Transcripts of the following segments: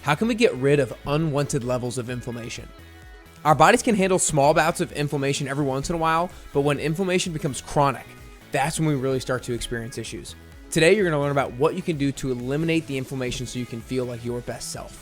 How can we get rid of unwanted levels of inflammation? Our bodies can handle small bouts of inflammation every once in a while, but when inflammation becomes chronic, that's when we really start to experience issues. Today, you're going to learn about what you can do to eliminate the inflammation so you can feel like your best self.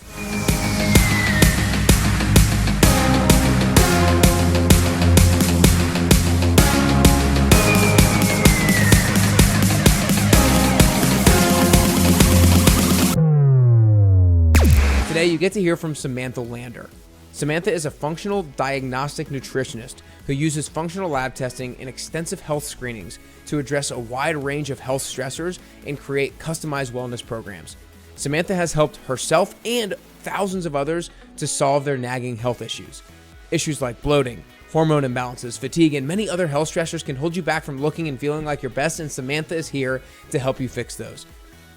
Today, you get to hear from Samantha Lander. Samantha is a functional diagnostic nutritionist who uses functional lab testing and extensive health screenings to address a wide range of health stressors and create customized wellness programs. Samantha has helped herself and thousands of others to solve their nagging health issues. Issues like bloating, hormone imbalances, fatigue, and many other health stressors can hold you back from looking and feeling like your best, and Samantha is here to help you fix those.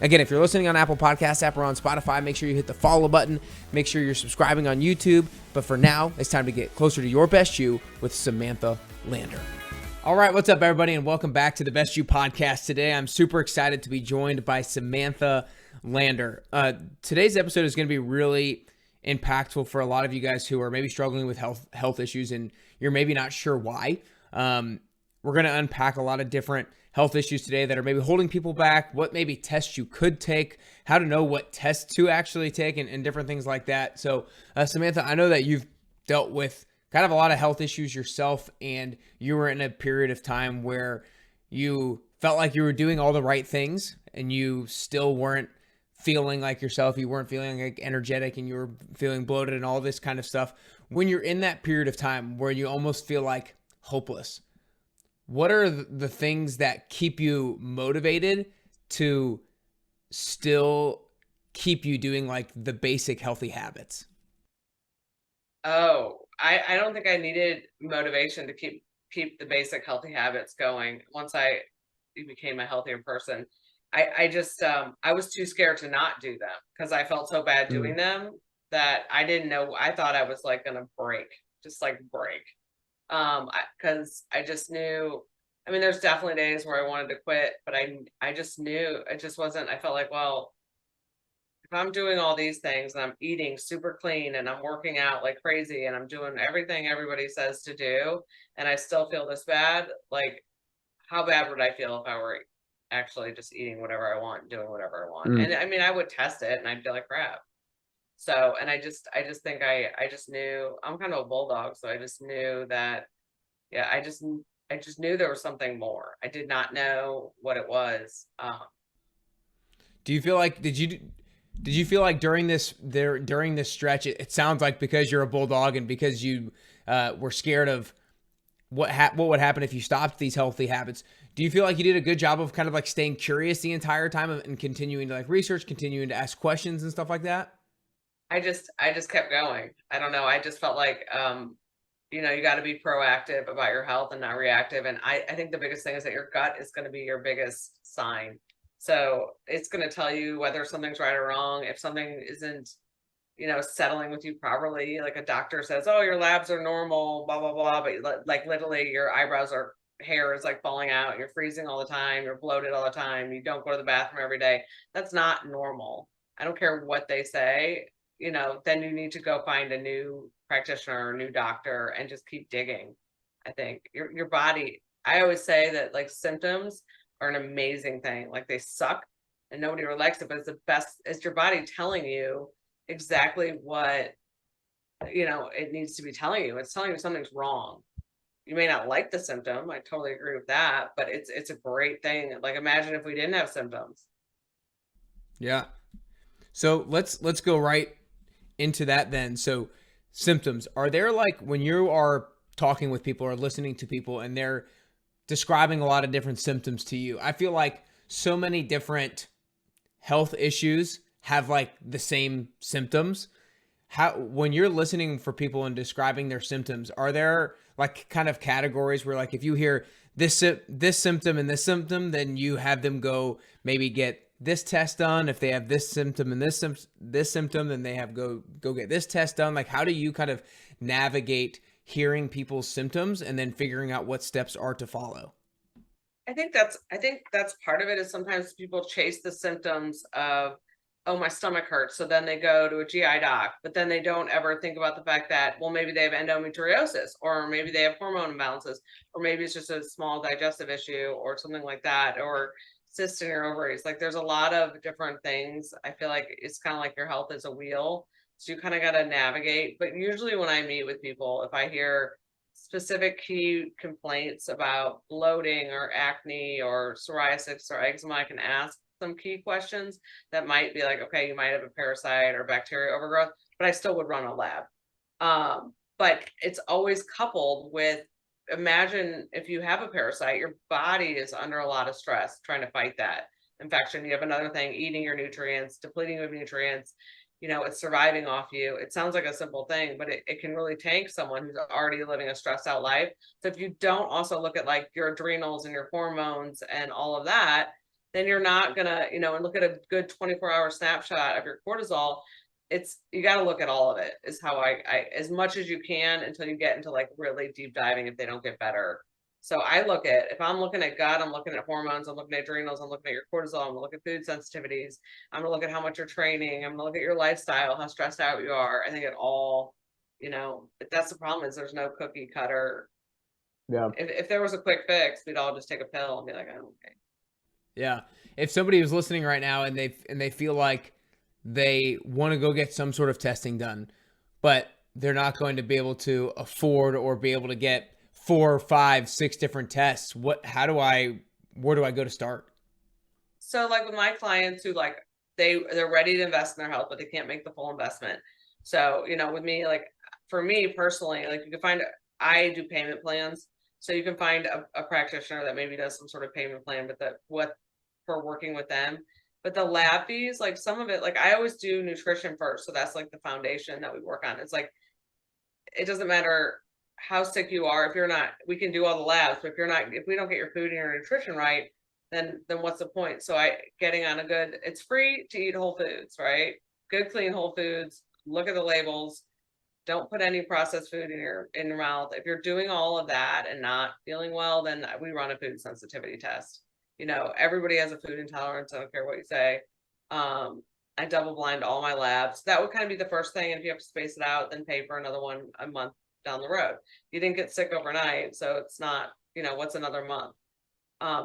Again, if you're listening on Apple Podcasts app or on Spotify, make sure you hit the follow button. Make sure you're subscribing on YouTube. But for now, it's time to get closer to your best you with Samantha Lander. All right, what's up, everybody, and welcome back to the Best You podcast. Today, I'm super excited to be joined by Samantha Lander. Today's episode is going to be really impactful for a lot of you guys who are maybe struggling with health issues and you're maybe not sure why. We're going to unpack a lot of different health issues today that are maybe holding people back, what maybe tests you could take, how to know what tests to actually take, and different things like that. So, Samantha, I know that you've dealt with kind of a lot of health issues yourself, and you were in a period of time where you felt like you were doing all the right things, and you still weren't feeling like yourself. You weren't feeling like energetic, and you were feeling bloated and all this kind of stuff. When you're in that period of time where you almost feel like hopeless, what are the things that keep you motivated to still keep you doing like the basic healthy habits? Oh, I don't think I needed motivation to keep the basic healthy habits going. Once I became a healthier person, I just I was too scared to not do them because I felt so bad doing them that I didn't know. I thought I was like gonna break, just like break. Because I just knew. I mean, there's definitely days where I wanted to quit, but I just knew it just wasn't. I felt like, well, if I'm doing all these things and I'm eating super clean and I'm working out like crazy and I'm doing everything everybody says to do, and I still feel this bad, like how bad would I feel if I were actually just eating whatever I want, doing whatever I want? And I mean, I would test it and I'd feel like crap. So, and I just think I just knew. I'm kind of a bulldog, so I just knew that, yeah, I just knew there was something more. I did not know what it was. Do you feel like did you feel like during this stretch, it sounds like because you're a bulldog and because you were scared of what would happen if you stopped these healthy habits, do you feel like you did a good job of kind of like staying curious the entire time and continuing to like research, continuing to ask questions and stuff like that? I just kept going. I don't know. I just felt like, you got to be proactive about your health and not reactive. And I think the biggest thing is that your gut is going to be your biggest sign. So it's going to tell you whether something's right or wrong. If something isn't, settling with you properly, like a doctor says, oh, your labs are normal, blah, blah, blah. But like literally your hair is like falling out. You're freezing all the time. You're bloated all the time. You don't go to the bathroom every day. That's not normal. I don't care what they say. Then you need to go find a new practitioner or a new doctor and just keep digging. I think your body, I always say that like symptoms are an amazing thing. Like they suck and nobody really likes it, but it's the best. It's your body telling you exactly what, it needs to be telling you. It's telling you something's wrong. You may not like the symptom. I totally agree with that, but it's a great thing. Like imagine if we didn't have symptoms. Yeah. So let's go right into that then. So symptoms, are there like when you are talking with people or listening to people and they're describing a lot of different symptoms to you, I feel like so many different health issues have like the same symptoms. When you're listening for people and describing their symptoms, are there like kind of categories where like if you hear this symptom and this symptom, then you have them go maybe get this test done? If they have this symptom and this symptom, then they have go get this test done. Like how do you kind of navigate hearing people's symptoms and then figuring out what steps are to follow? I think that's part of it. Is sometimes people chase the symptoms of oh, my stomach hurts. So then they go to a GI doc, but then they don't ever think about the fact that, well, maybe they have endometriosis, or maybe they have hormone imbalances, or maybe it's just a small digestive issue or something like that, or cysts in your ovaries. Like there's a lot of different things. I feel like it's kind of like your health is a wheel. So you kind of got to navigate. But usually when I meet with people, if I hear specific key complaints about bloating or acne or psoriasis or eczema, I can ask some key questions that might be like, okay, you might have a parasite or bacteria overgrowth, but I still would run a lab. But it's always coupled with, imagine if you have a parasite, your body is under a lot of stress trying to fight that infection. You have another thing, eating your nutrients, depleting of nutrients, it's surviving off you. It sounds like a simple thing, but it can really tank someone who's already living a stressed out life. So if you don't also look at like your adrenals and your hormones and all of that, then you're not gonna, and look at a good 24-hour snapshot of your cortisol. You got to look at all of it, is how I as much as you can, until you get into like really deep diving if they don't get better. So I look at, if I'm looking at gut, I'm looking at hormones, I'm looking at adrenals, I'm looking at your cortisol, I'm gonna look at food sensitivities, I'm gonna look at how much you're training, I'm gonna look at your lifestyle, how stressed out you are. I think it all, that's the problem, is there's no cookie cutter. Yeah. If there was a quick fix, we'd all just take a pill and be like, oh, okay. Yeah. If somebody was listening right now and they feel like they want to go get some sort of testing done, but they're not going to be able to afford or be able to get 4, 5, 6 different tests, where do I go to start? So like with my clients who like, they're ready to invest in their health, but they can't make the full investment. So, with me, like for me personally, like you can find, I do payment plans. So you can find a practitioner that maybe does some sort of payment plan, but for working with them. But the lab fees, like some of it, like I always do nutrition first. So that's like the foundation that we work on. It's like, it doesn't matter how sick you are. If you're not, we can do all the labs, but if we don't get your food and your nutrition right, then what's the point? So getting on it's free to eat whole foods, right? Good, clean whole foods. Look at the labels. Don't put any processed food in your mouth. If you're doing all of that and not feeling well, then we run a food sensitivity test. Everybody has a food intolerance. I don't care what you say. I double blind all my labs. That would kind of be the first thing. And if you have to space it out, then pay for another one a month down the road. You didn't get sick overnight, so it's not, what's another month?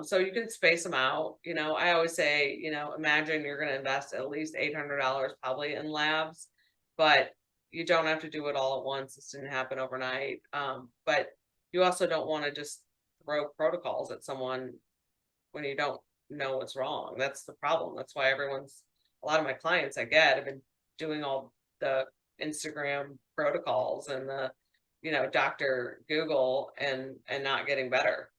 So you can space them out. I always say, imagine you're going to invest at least $800 probably in labs, but you don't have to do it all at once. This didn't happen overnight. But you also don't want to just throw protocols at someone when you don't know what's wrong. That's the problem. That's why a lot of my clients I get have been doing all the Instagram protocols and the, Dr. Google and not getting better.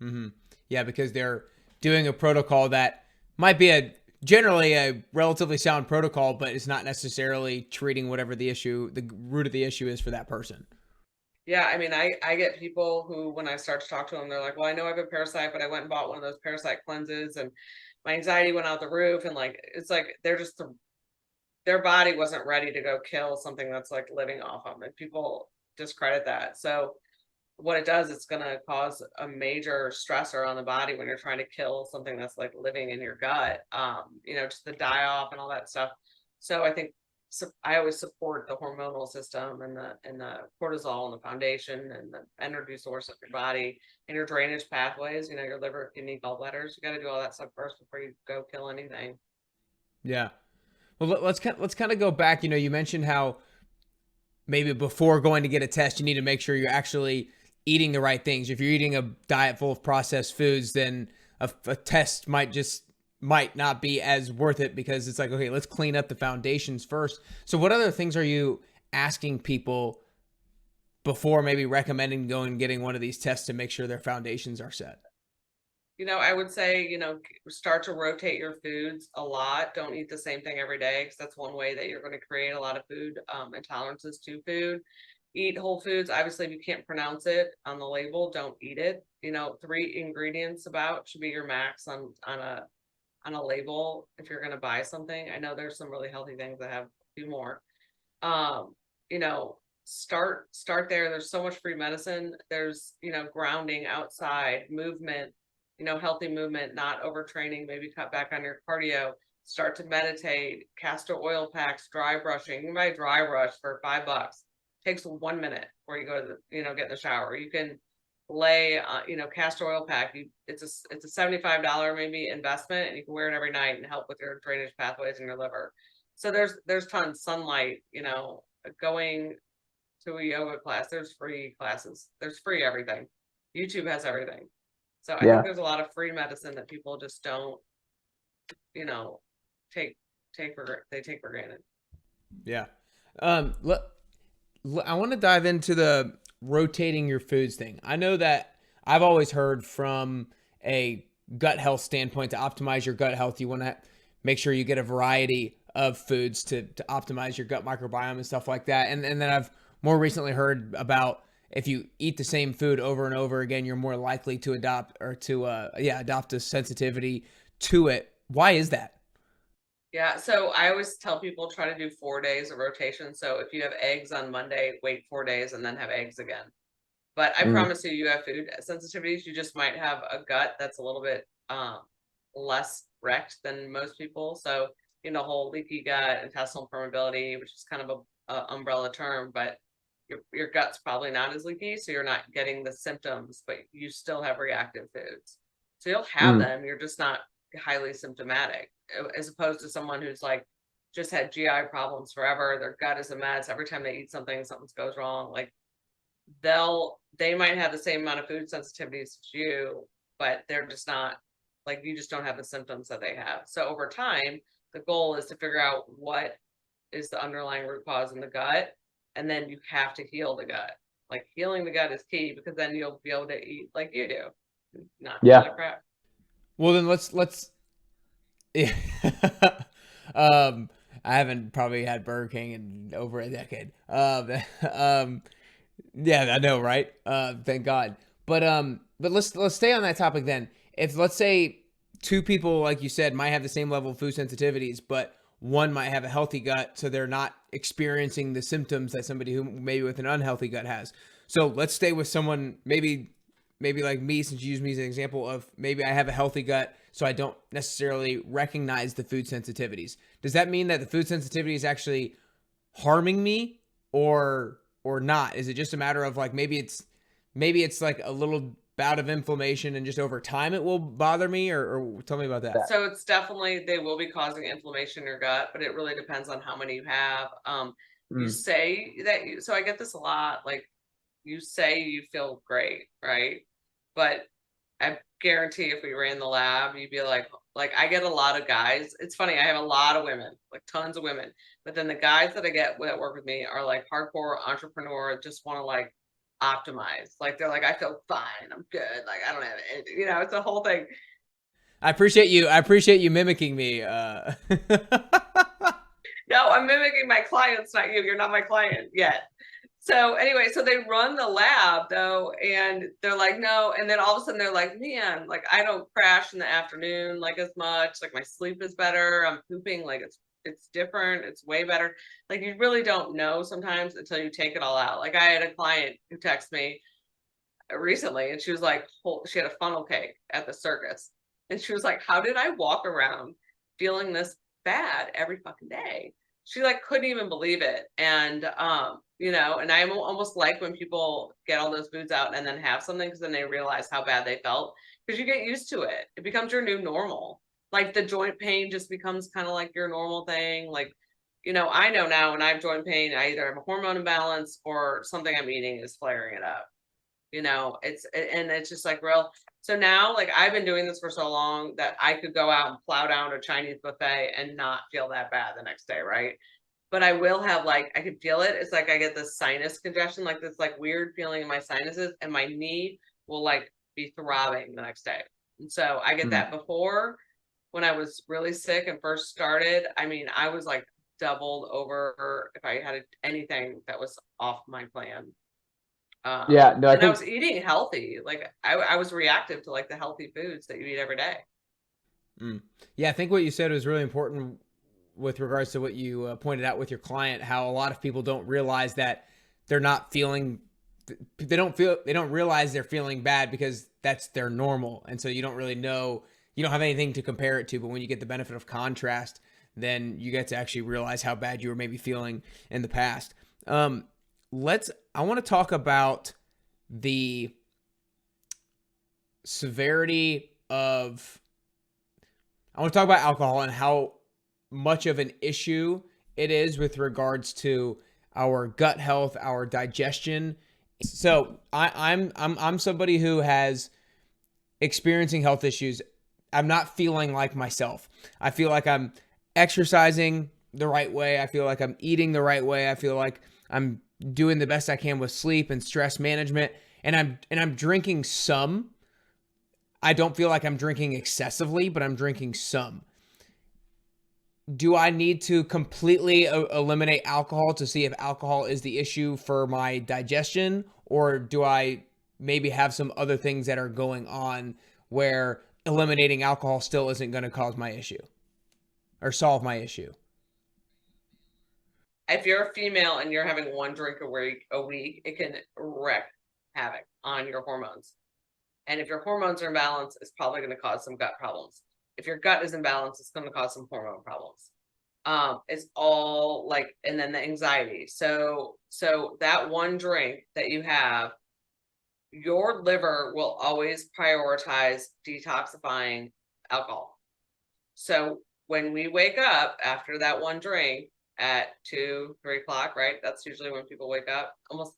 Mm-hmm. Yeah, because they're doing a protocol that might be generally a relatively sound protocol, but it's not necessarily treating whatever the root of the issue is for that person. Yeah, I mean, I get people who, when I start to talk to them, they're like, well, I know I have a parasite, but I went and bought one of those parasite cleanses and my anxiety went out the roof. And like, it's like, their body wasn't ready to go kill something that's like living off them, and people discredit that. So what it does, it's going to cause a major stressor on the body when you're trying to kill something that's like living in your gut, just the die off and all that stuff. So I think, I always support the hormonal system and the cortisol and the foundation and the energy source of your body and your drainage pathways, your liver, kidney, gallbladders. You got to do all that stuff first before you go kill anything. Yeah. Well, let's kind of go back. You mentioned how maybe before going to get a test, you need to make sure you're actually eating the right things. If you're eating a diet full of processed foods, then a test might not be as worth it, because it's like, okay, let's clean up the foundations first. So what other things are you asking people before maybe recommending going and getting one of these tests to make sure their foundations are set? I would say, start to rotate your foods a lot. Don't eat the same thing every day, because that's one way that you're going to create a lot of food intolerances to food. Eat whole foods. Obviously, if you can't pronounce it on the label, don't eat it. 3 ingredients about should be your max on a label if you're going to buy something. I know there's some really healthy things that have a few more. Start there. There's so much free medicine. There's, grounding outside, movement, healthy movement, not overtraining, maybe cut back on your cardio. start to meditate, castor oil packs, dry brushing. You can buy a dry brush for $5. Takes 1 minute before you go to get in the shower. You can lay, castor oil pack. It's a $75 maybe investment, and you can wear it every night and help with your drainage pathways in your liver. So there's tons. Sunlight, going to a yoga class. There's free classes. There's free everything. YouTube has everything. So I think there's a lot of free medicine that people just don't, take for granted. Yeah. I want to dive into the rotating your foods thing. I know that I've always heard from a gut health standpoint, to optimize your gut health, you want to make sure you get a variety of foods to optimize your gut microbiome and stuff like that. And then I've more recently heard about, if you eat the same food over and over again, you're more likely to adopt a sensitivity to it. Why is that? Yeah, so I always tell people try to do 4 days of rotation. So if you have eggs on Monday, wait 4 days and then have eggs again. But I promise you have food sensitivities. You just might have a gut that's a little bit less wrecked than most people. So, whole leaky gut, intestinal permeability, which is kind of a umbrella term, but your gut's probably not as leaky, so you're not getting the symptoms, but you still have reactive foods. So you'll have them, you're just not highly symptomatic, as opposed to someone who's like just had GI problems forever. Their gut is a mess. Every time they eat something goes wrong. Like they might have the same amount of food sensitivities as you, but they're just not, like, you just don't have the symptoms that they have. So over time, the goal is to figure out what is the underlying root cause in the gut, and then you have to heal the gut. Like, healing the gut is key, because then you'll be able to eat like you do, not like crap. Well, then let's I haven't probably had Burger King in over a decade. Yeah, I know, right? Thank God. But let's stay on that topic then. If, let's say, two people, like you said, might have the same level of food sensitivities, but one might have a healthy gut, so they're not experiencing the symptoms that somebody who maybe with an unhealthy gut has. So let's stay with someone maybe like me, since you used me as an example of, maybe I have a healthy gut, so I don't necessarily recognize the food sensitivities. Does that mean that the food sensitivity is actually harming me, or not? Is it just a matter of, like, maybe it's like a little bout of inflammation, and just over time it will bother me, or tell me about that. So it's definitely, they will be causing inflammation in your gut, but it really depends on how many you have. You say that so I get this a lot, like, you say you feel great, right? But I guarantee if we ran the lab, you'd be like I get a lot of guys. It's funny, I have a lot of women, like tons of women, but then the guys that I get that work with me are like hardcore entrepreneur, just want to like optimize. Like, they're like, I feel fine, I'm good, like I don't have it, it's a whole thing. I appreciate you mimicking me. No, I'm mimicking my clients, not you. You're not my client yet. So anyway, so they run the lab though, and they're like, no. And then all of a sudden they're like, man, like, I don't crash in the afternoon like as much. Like, my sleep is better. I'm pooping, like it's different. It's way better. Like, you really don't know sometimes until you take it all out. Like, I had a client who texted me recently, and she was like, she had a funnel cake at the circus. And she was like, how did I walk around feeling this bad every fucking day? She like couldn't even believe it. And and I almost like when people get all those foods out and then have something, because then they realize how bad they felt, because you get used to it. It becomes your new normal. Like, the joint pain just becomes kind of like your normal thing. Like, I know now when I have joint pain, I either have a hormone imbalance or something I'm eating is flaring it up. It's just like real. So now, like, I've been doing this for so long that I could go out and plow down a Chinese buffet and not feel that bad the next day, right? But I will have, like, I can feel it. It's like I get this sinus congestion, like this like weird feeling in my sinuses, and my knee will like be throbbing the next day. And so I get that. Before, when I was really sick and first started, I mean, I was like doubled over if I had anything that was off my plan. I I was eating healthy. Like, I was reactive to like the healthy foods that you eat every day. Yeah, I think what you said was really important with regards to what you pointed out with your client, how a lot of people don't realize that they're not feeling, they don't realize they're feeling bad because that's their normal. And so you don't really know you don't have anything to compare it to, but when you get the benefit of contrast, then you get to actually realize how bad you were maybe feeling in the past. I want to talk about the severity of, I want to talk about alcohol and how much of an issue it is with regards to our gut health, our digestion. So I'm somebody who has experiencing health issues. I'm not feeling like myself. I feel like I'm exercising the right way. I feel like I'm eating the right way. I feel like I'm doing the best I can with sleep and stress management. And I'm drinking some. I don't feel like I'm drinking excessively, but I'm drinking some. Do I need to completely eliminate alcohol to see if alcohol is the issue for my digestion? Or do I maybe have some other things that are going on where eliminating alcohol still isn't going to cause my issue or solve my issue? If you're a female and you're having one drink a week, it can wreak havoc on your hormones. And if your hormones are imbalanced, it's probably going to cause some gut problems. If your gut is imbalanced, it's going to cause some hormone problems. It's all like, and then the anxiety. So that one drink that you have, your liver will always prioritize detoxifying alcohol. So when we wake up after that one drink at 2, 3 o'clock, right? That's usually when people wake up, almost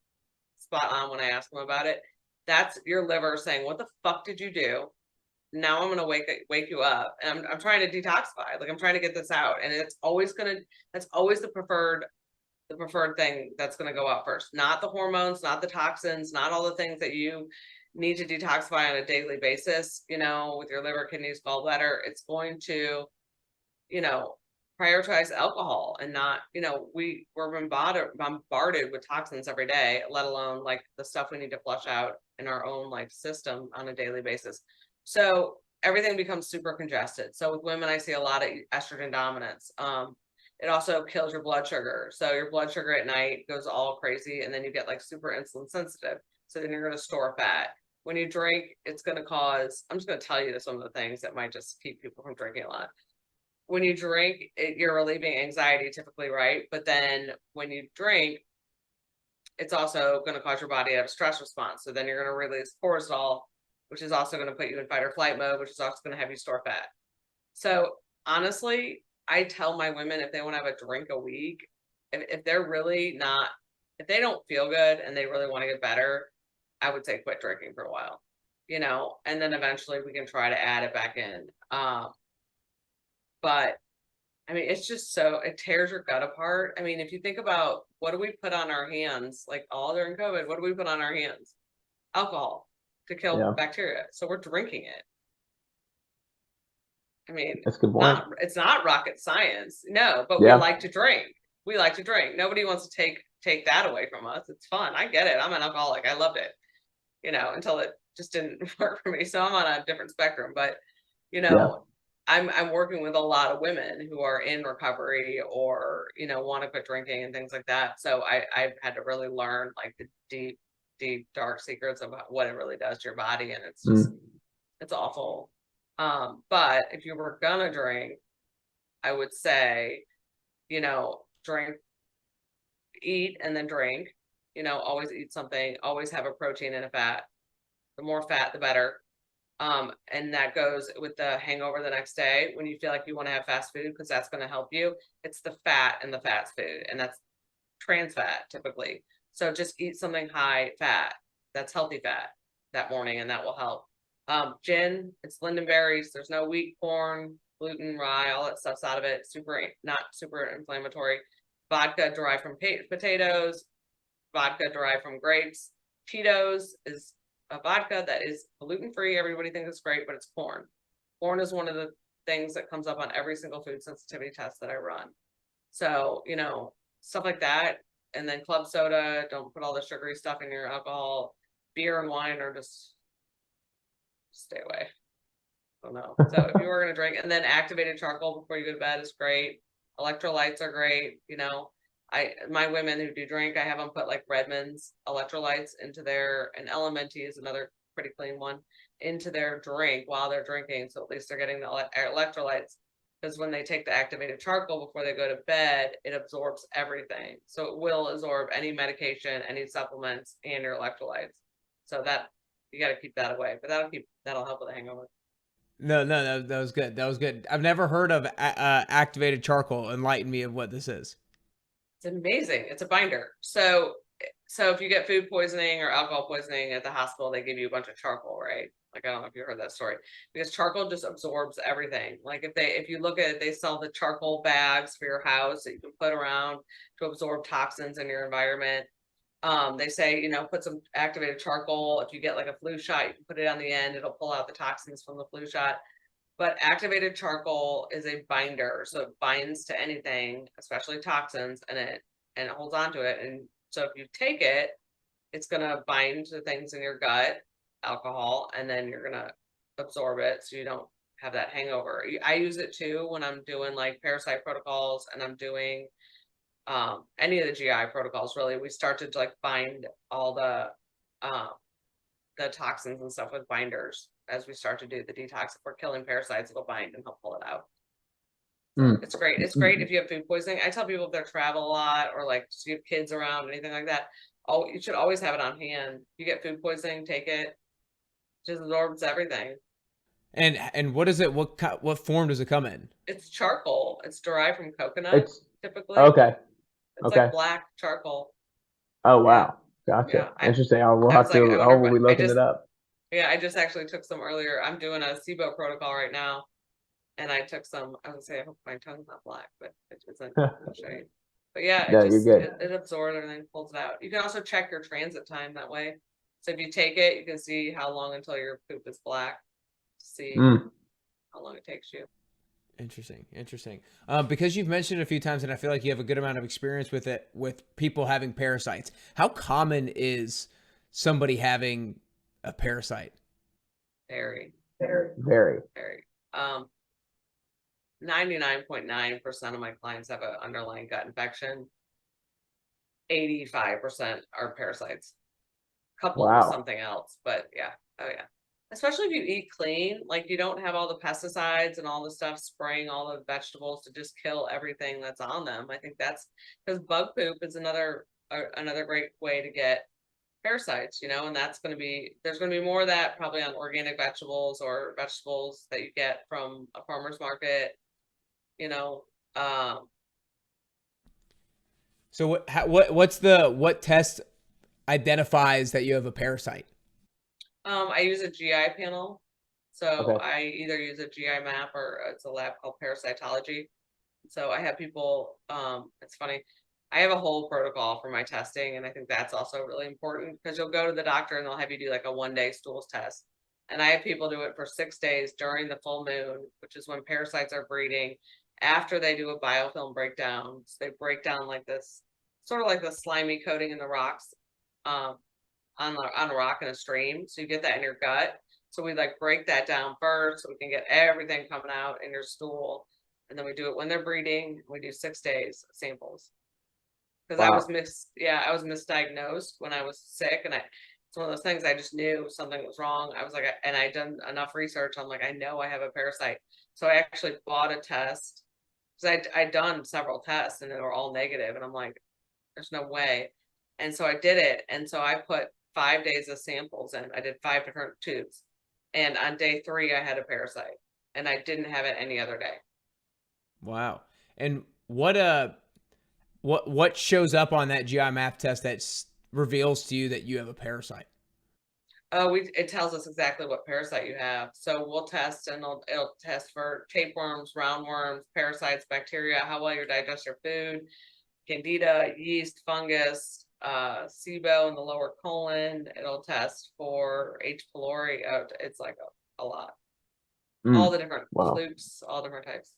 spot on when I ask them about it. That's your liver saying, what the fuck did you do? Now I'm going to wake you up, and I'm trying to detoxify. Like, I'm trying to get this out. And that's always the preferred thing that's going to go out first, not the hormones, not the toxins, not all the things that you need to detoxify on a daily basis, with your liver, kidneys, gallbladder. It's going to, prioritize alcohol, and not, we're bombarded with toxins every day, let alone like the stuff we need to flush out in our own like system on a daily basis. So everything becomes super congested. So with women, I see a lot of estrogen dominance. It also kills your blood sugar. So your blood sugar at night goes all crazy, and then you get like super insulin sensitive. So then you're going to store fat. When you drink, it's going to cause, I'm just going to tell you some of the things that might just keep people from drinking a lot. When you drink, you're relieving anxiety typically, right? But then when you drink, it's also going to cause your body to have a stress response. So then you're going to release cortisol, which is also going to put you in fight or flight mode, which is also going to have you store fat. So honestly, I tell my women, if they want to have a drink a week, if they're really not, if they don't feel good and they really want to get better, I would say quit drinking for a while, and then eventually we can try to add it back in. But I mean, it's just it tears your gut apart. I mean, if you think about what do we put on our hands, like all during COVID, what do we put on our hands? Alcohol to kill bacteria. So we're drinking it. I mean, that's a good point. It's not rocket science. No, but we like to drink. We like to drink. Nobody wants to take that away from us. It's fun. I get it. I'm an alcoholic. I loved it, until it just didn't work for me. So I'm on a different spectrum, but I'm working with a lot of women who are in recovery or, want to quit drinking and things like that. So I've had to really learn like the deep, dark secrets about what it really does to your body. And it's just, it's awful. But if you were gonna drink, I would say, drink, eat, and then drink, always eat something, always have a protein and a fat. The more fat, the better. And that goes with the hangover the next day when you feel like you want to have fast food, because that's going to help you. It's the fat and the fast food, and that's trans fat typically. So just eat something high fat, that's healthy fat that morning, and that will help. Gin, it's lingonberries. There's no wheat, corn, gluten, rye, all that stuff's out of it. Not super inflammatory. Vodka derived from potatoes, vodka derived from grapes. Cheetos is a vodka that is gluten-free. Everybody thinks it's great, but it's corn. Corn is one of the things that comes up on every single food sensitivity test that I run. So, stuff like that. And then club soda, don't put all the sugary stuff in your alcohol. Beer and wine are just stay away. I don't know. So if you were going to drink, and then activated charcoal before you go to bed is great. Electrolytes are great. My women who do drink, I have them put like Redmond's electrolytes into and Elementi is another pretty clean one. into their drink while they're drinking. So at least they're getting the electrolytes. Because when they take the activated charcoal before they go to bed, it absorbs everything. So it will absorb any medication, any supplements, and your electrolytes. So that you got to keep that away. But that'll help with the hangover. No, that was good. That was good. I've never heard of activated charcoal. Enlighten me of what this is. It's amazing. It's a binder. So if you get food poisoning or alcohol poisoning at the hospital, they give you a bunch of charcoal, right? Like, I don't know if you heard that story, because charcoal just absorbs everything. Like if you look at it, they sell the charcoal bags for your house that you can put around to absorb toxins in your environment. They say, put some activated charcoal. If you get like a flu shot, you can put it on the end. It'll pull out the toxins from the flu shot. But activated charcoal is a binder, so it binds to anything, especially toxins, and it holds on to it. And so if you take it, it's gonna bind to things in your gut, alcohol, and then you're gonna absorb it so you don't have that hangover. I use it too when I'm doing like Parasite protocols, and I'm doing any of the GI protocols. Really, we start to like bind all the toxins and stuff with binders as we start to do the detox. If we're killing parasites, it'll bind and help pull it out. It's great. It's great if you have food poisoning. I tell people if they travel a lot or like you have kids around, anything like that, you should always have it on hand. If you get food poisoning, take it. It just absorbs everything. And what is it? What form does it come in? It's charcoal. It's derived from coconut, typically. Okay. It's like black charcoal. Oh wow. Gotcha. Yeah, Interesting. We'll be looking it up. Yeah, I just actually took some earlier. I'm doing a SIBO protocol right now. And I took some, I would say, I hope my tongue's not black, but it isn't. I'll show you. But yeah, it absorbs everything, pulls it out. You can also check your transit time that way. So if you take it, you can see how long until your poop is black. See how long it takes you. Interesting. Because you've mentioned it a few times, and I feel like you have a good amount of experience with it, with people having parasites. How common is somebody having a parasite? Very. 99.9% of my clients have an underlying gut infection. 85% are parasites, coupled with something else. But yeah, especially if you eat clean, like you don't have all the pesticides and all the stuff spraying all the vegetables to just kill everything that's on them. I think that's because bug poop is another great way to get parasites, and there's going to be more of that probably on organic vegetables or vegetables that you get from a farmer's market. So what test identifies that you have a parasite? I use a GI panel. So I either use a GI map or it's a lab called Parasitology. So I have people, it's funny, I have a whole protocol for my testing, and I think that's also really important because you'll go to the doctor and they'll have you do like a 1-day stools test. And I have people do it for 6 days during the full moon, which is when parasites are breeding. After they do a biofilm breakdown, so they break down like this, sort of like the slimy coating in the rocks on a rock in a stream. So you get that in your gut. So we like break that down first so we can get everything coming out in your stool. And then we do it when they're breeding. We do 6 days samples. Because I was misdiagnosed when I was sick, and it's one of those things I just knew something was wrong. I was like, and I'd done enough research. I'm like, I know I have a parasite. So I actually bought a test because I'd done several tests and they were all negative, and I'm like, there's no way. And so I did it, and so I put 5 days of samples in. I did 5 different tubes, and on day 3 I had a parasite, and I didn't have it any other day. Wow. And what shows up on that GI map test that reveals to you that you have a parasite? It tells us exactly what parasite you have. So we'll test, and it'll test for tapeworms, roundworms, parasites, bacteria, how well you digest your food, candida, yeast, fungus, SIBO in the lower colon. It'll test for H. pylori. It's like a lot. All the different flukes, all different types.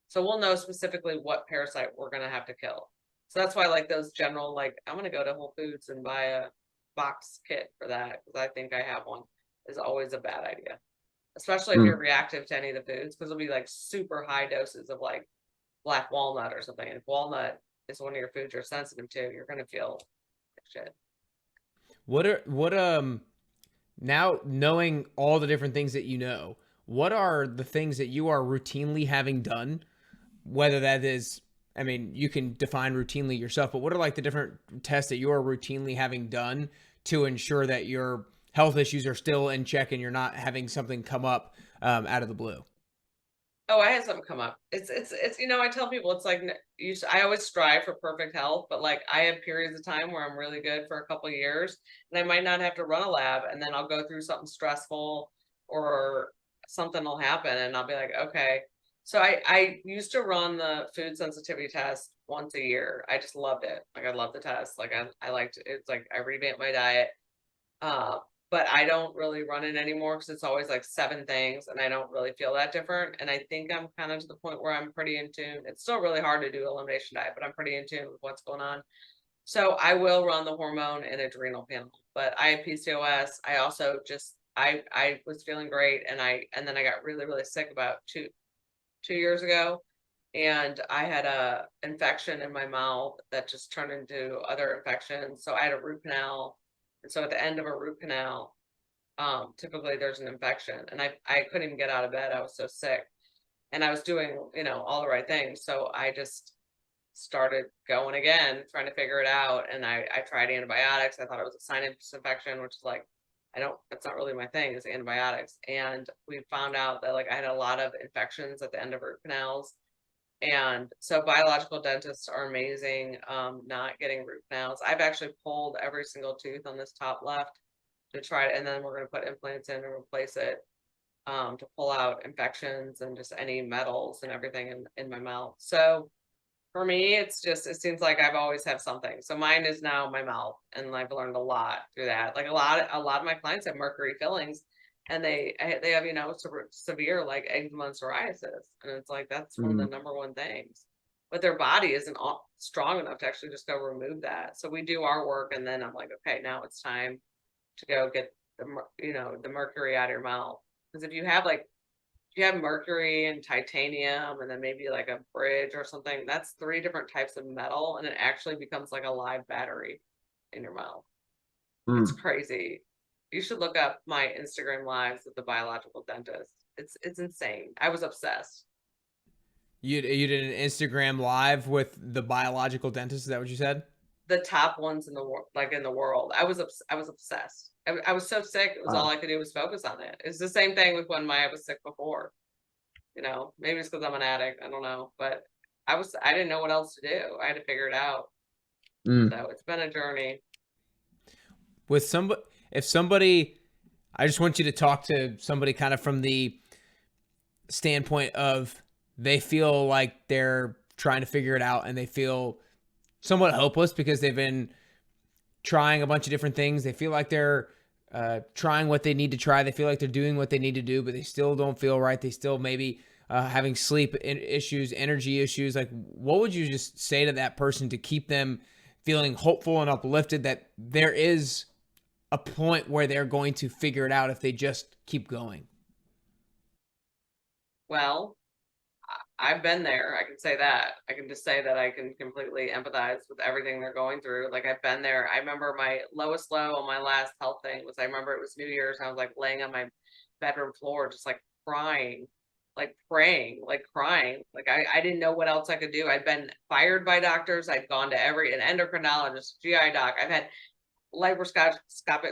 So we'll know specifically what parasite we're going to have to kill. So that's why like those general, like I'm going to go to Whole Foods and buy a box kit for that because I think I have one is always a bad idea, especially if you're reactive to any of the foods, because it'll be like super high doses of like black walnut or something. And if walnut is one of your foods you're sensitive to, you're going to feel like shit. Now, knowing all the different things that you know, what are the things that you are routinely having done? Whether that is, I mean, you can define routinely yourself, but what are like the different tests that you are routinely having done to ensure that your health issues are still in check and you're not having something come up out of the blue? Oh, I had something come up. I tell people it's like I always strive for perfect health, but like I have periods of time where I'm really good for a couple of years and I might not have to run a lab, and then I'll go through something stressful or something will happen and I'll be like, okay. So I used to run the food sensitivity test once a year. I just loved it. Like I love the test. Like I liked it's like I revamped my diet. Uh, but I don't really run it anymore because it's always like 7 things and I don't really feel that different. And I think I'm kind of to the point where I'm pretty in tune. It's still really hard to do elimination diet, but I'm pretty in tune with what's going on. So I will run the hormone and adrenal panel, but I have PCOS. I also just I was feeling great and then I got really, really sick about 2 years ago. And I had a infection in my mouth that just turned into other infections. So I had a root canal. And so at the end of a root canal, typically there's an infection. And I couldn't even get out of bed. I was so sick. And I was doing, all the right things. So I just started going again, trying to figure it out. And I tried antibiotics. I thought it was a sinus infection, which is like, that's not really my thing, is antibiotics. And we found out that like I had a lot of infections at the end of root canals. And so biological dentists are amazing, not getting root canals. I've actually pulled every single tooth on this top left to try it, and then we're going to put implants in and replace it, to pull out infections and just any metals and everything in my mouth. So for me, it seems like I've always have something. So mine is now my mouth, and I've learned a lot through that. Like a lot of my clients have mercury fillings, and they have severe like eczema and psoriasis, and it's like that's one of the number one things. But their body isn't strong enough to actually just go remove that. So we do our work, and then I'm like, okay, now it's time to go get the mercury out of your mouth. Because if you have mercury and titanium and then maybe like a bridge or something, that's 3 different types of metal, and it actually becomes like a live battery in your mouth. It's crazy. You should look up my Instagram lives with the biological dentist. It's insane. I was obsessed. You did an Instagram live with the biological dentist. Is that what you said? The top ones in the world, like in the world. I was obsessed. I was so sick. It was all I could do was focus on it. It's the same thing with when I was sick before. Maybe it's because I'm an addict. I don't know, but I didn't know what else to do. I had to figure it out. So it's been a journey. With somebody, if somebody, I just want you to talk to somebody kind of from the standpoint of they feel like they're trying to figure it out and they feel somewhat hopeless because they've been trying a bunch of different things. They feel like they're trying what they need to try. They feel like they're doing what they need to do, but they still don't feel right. They still maybe having sleep issues, energy issues. Like, what would you just say to that person to keep them feeling hopeful and uplifted that there is a point where they're going to figure it out if they just keep going? Well, I've been there. I can say that. I can just say that I can completely empathize with everything they're going through. Like I've been there. I remember my lowest low on my last health thing was, I remember it was New Year's. I was like laying on my bedroom floor, just like crying, like praying, like crying. Like I didn't know what else I could do. I'd been fired by doctors. I'd gone to an endocrinologist, GI doc. I've had laparoscopic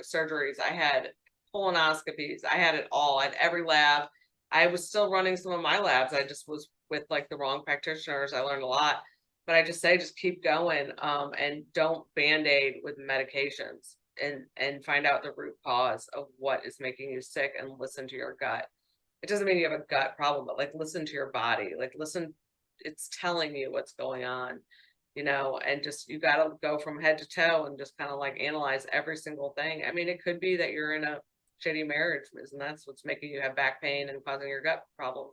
surgeries. I had colonoscopies. I had it all. I had every lab. I was still running some of my labs. I just was with like the wrong practitioners. I learned a lot, but I just say, just keep going, and don't band-aid with medications, and find out the root cause of what is making you sick and listen to your gut. It doesn't mean you have a gut problem, but like listen to your body, like listen, it's telling you what's going on, and just, you got to go from head to toe and just kind of like analyze every single thing. I mean, it could be that you're in a shitty marriage, and that's what's making you have back pain and causing your gut problems.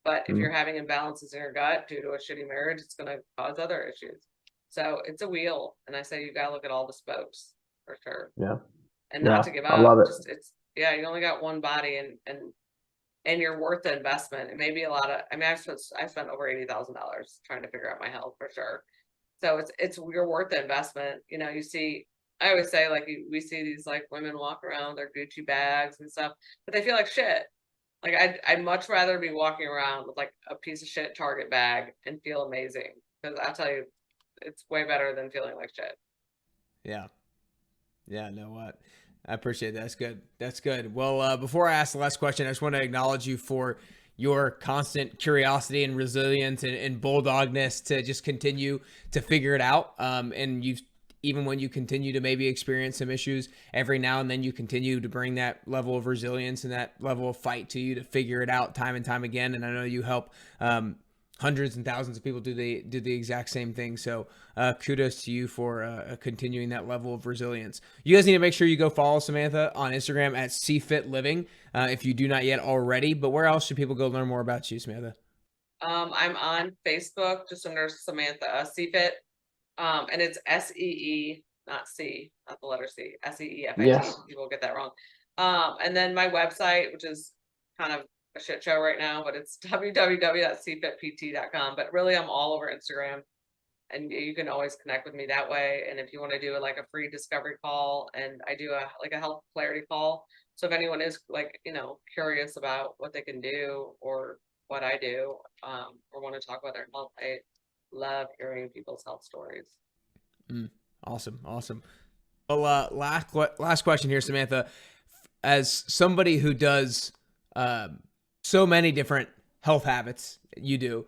But if you're having imbalances in your gut due to a shitty marriage, it's going to cause other issues. So it's a wheel, and I say you got to look at all the spokes for sure. Yeah. And not to give up. I love it. You only got one body, and you're worth the investment. It may be a lot of. I mean, I spent over $80,000 trying to figure out my health for sure. So you're worth the investment. You see I always say, like, we see these like women walk around with their Gucci bags and stuff, but they feel like shit. Like I'd much rather be walking around with like a piece of shit Target bag and feel amazing, because I'll tell you, it's way better than feeling like shit. Yeah. Yeah, no, what? I appreciate that. That's good. That's good. Well, before I ask the last question, I just want to acknowledge you for your constant curiosity and resilience and bulldogness to just continue to figure it out. And you've, even when you continue to maybe experience some issues, every now and then you continue to bring that level of resilience and that level of fight to you to figure it out time and time again. And I know you help hundreds and thousands of people do the exact same thing. So kudos to you for continuing that level of resilience. You guys need to make sure you go follow Samantha on Instagram at CFitLiving if you do not yet already. But where else should people go learn more about you, Samantha? I'm on Facebook just under Samantha CFit, and it's SEE, not C, not the letter C, SEEFIT. Yes. People get that wrong. And then my website, which is kind of a shit show right now, but it's www.cfitpt.com. But really, I'm all over Instagram, and you can always connect with me that way. And if you want to do like a free discovery call, and I do a health clarity call, so if anyone is like, curious about what they can do or what I do, or want to talk about their health, I love hearing people's health stories. Awesome. Well, last question here, Samantha. As somebody who does so many different health habits, you do,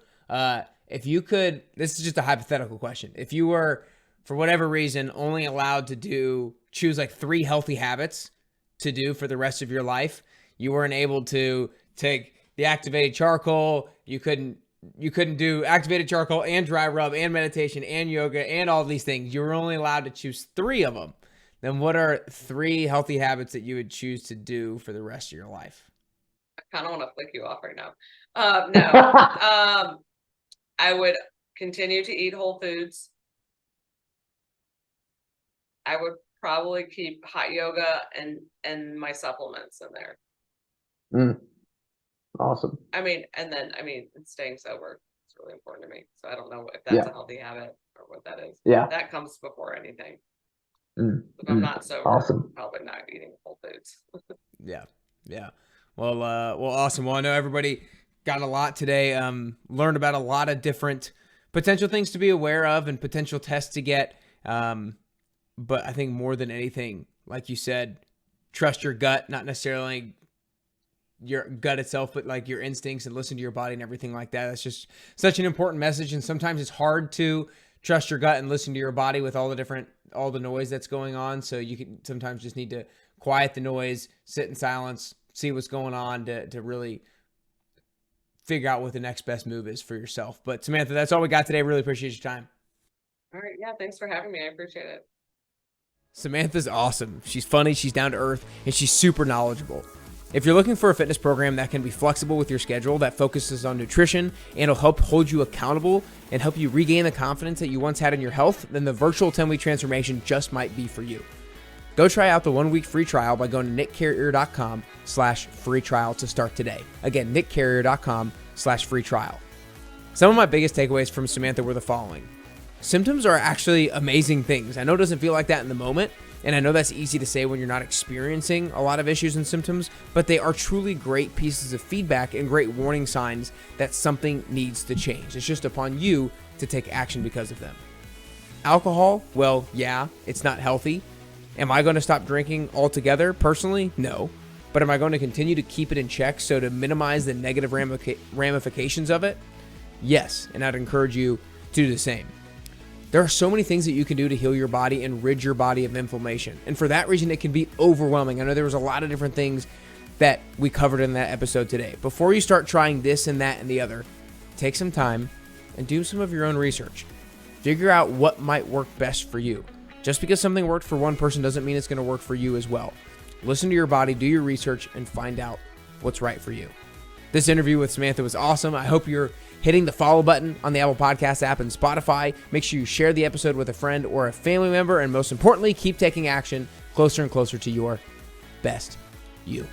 if you could, this is just a hypothetical question. If you were, for whatever reason, only allowed to choose like 3 healthy habits to do for the rest of your life, you weren't able to take the activated charcoal, you couldn't do activated charcoal and dry rub and meditation and yoga and all these things. You were only allowed to choose 3 of them. Then what are 3 healthy habits that you would choose to do for the rest of your life? I kind of want to flick you off right now. No. I would continue to eat whole foods. I would probably keep hot yoga and my supplements in there. Awesome. Staying sober is really important to me. So I don't know if that's a healthy habit or what that is. Yeah. That comes before anything. If I'm Mm. not sober, Awesome. I'm probably not eating whole foods. Yeah. Well, awesome. Well, I know everybody got a lot today. Learned about a lot of different potential things to be aware of and potential tests to get. But I think more than anything, like you said, trust your gut, not necessarily your gut itself, but like your instincts, and listen to your body and everything like that. That's just such an important message. And sometimes it's hard to trust your gut and listen to your body with all the noise that's going on. So you can sometimes just need to quiet the noise, sit in silence, see what's going on to really figure out what the next best move is for yourself. But Samantha, that's all we got today. Really appreciate your time. All right. Yeah. Thanks for having me. I appreciate it. Samantha's awesome. She's funny, she's down to earth, and she's super knowledgeable. If you're looking for a fitness program that can be flexible with your schedule, that focuses on nutrition, and will help hold you accountable and help you regain the confidence that you once had in your health, then the virtual 10-week transformation just might be for you. Go try out the 1-week free trial by going to nickcarrier.com/free trial to start today. Again, nickcarrier.com/free trial. Some of my biggest takeaways from Samantha were the following. Symptoms are actually amazing things. I know it doesn't feel like that in the moment, and I know that's easy to say when you're not experiencing a lot of issues and symptoms, but they are truly great pieces of feedback and great warning signs that something needs to change. It's just upon you to take action because of them. Alcohol, well, yeah, it's not healthy. Am I going to stop drinking altogether? Personally, no. But am I going to continue to keep it in check so to minimize the negative ramifications of it? Yes, and I'd encourage you to do the same. There are so many things that you can do to heal your body and rid your body of inflammation. And for that reason, it can be overwhelming. I know there was a lot of different things that we covered in that episode today. Before you start trying this and that and the other, take some time and do some of your own research. Figure out what might work best for you. Just because something worked for one person doesn't mean it's going to work for you as well. Listen to your body, do your research, and find out what's right for you. This interview with Samantha was awesome. I hope you're hitting the follow button on the Apple Podcast app and Spotify. Make sure you share the episode with a friend or a family member. And most importantly, keep taking action closer and closer to your best you.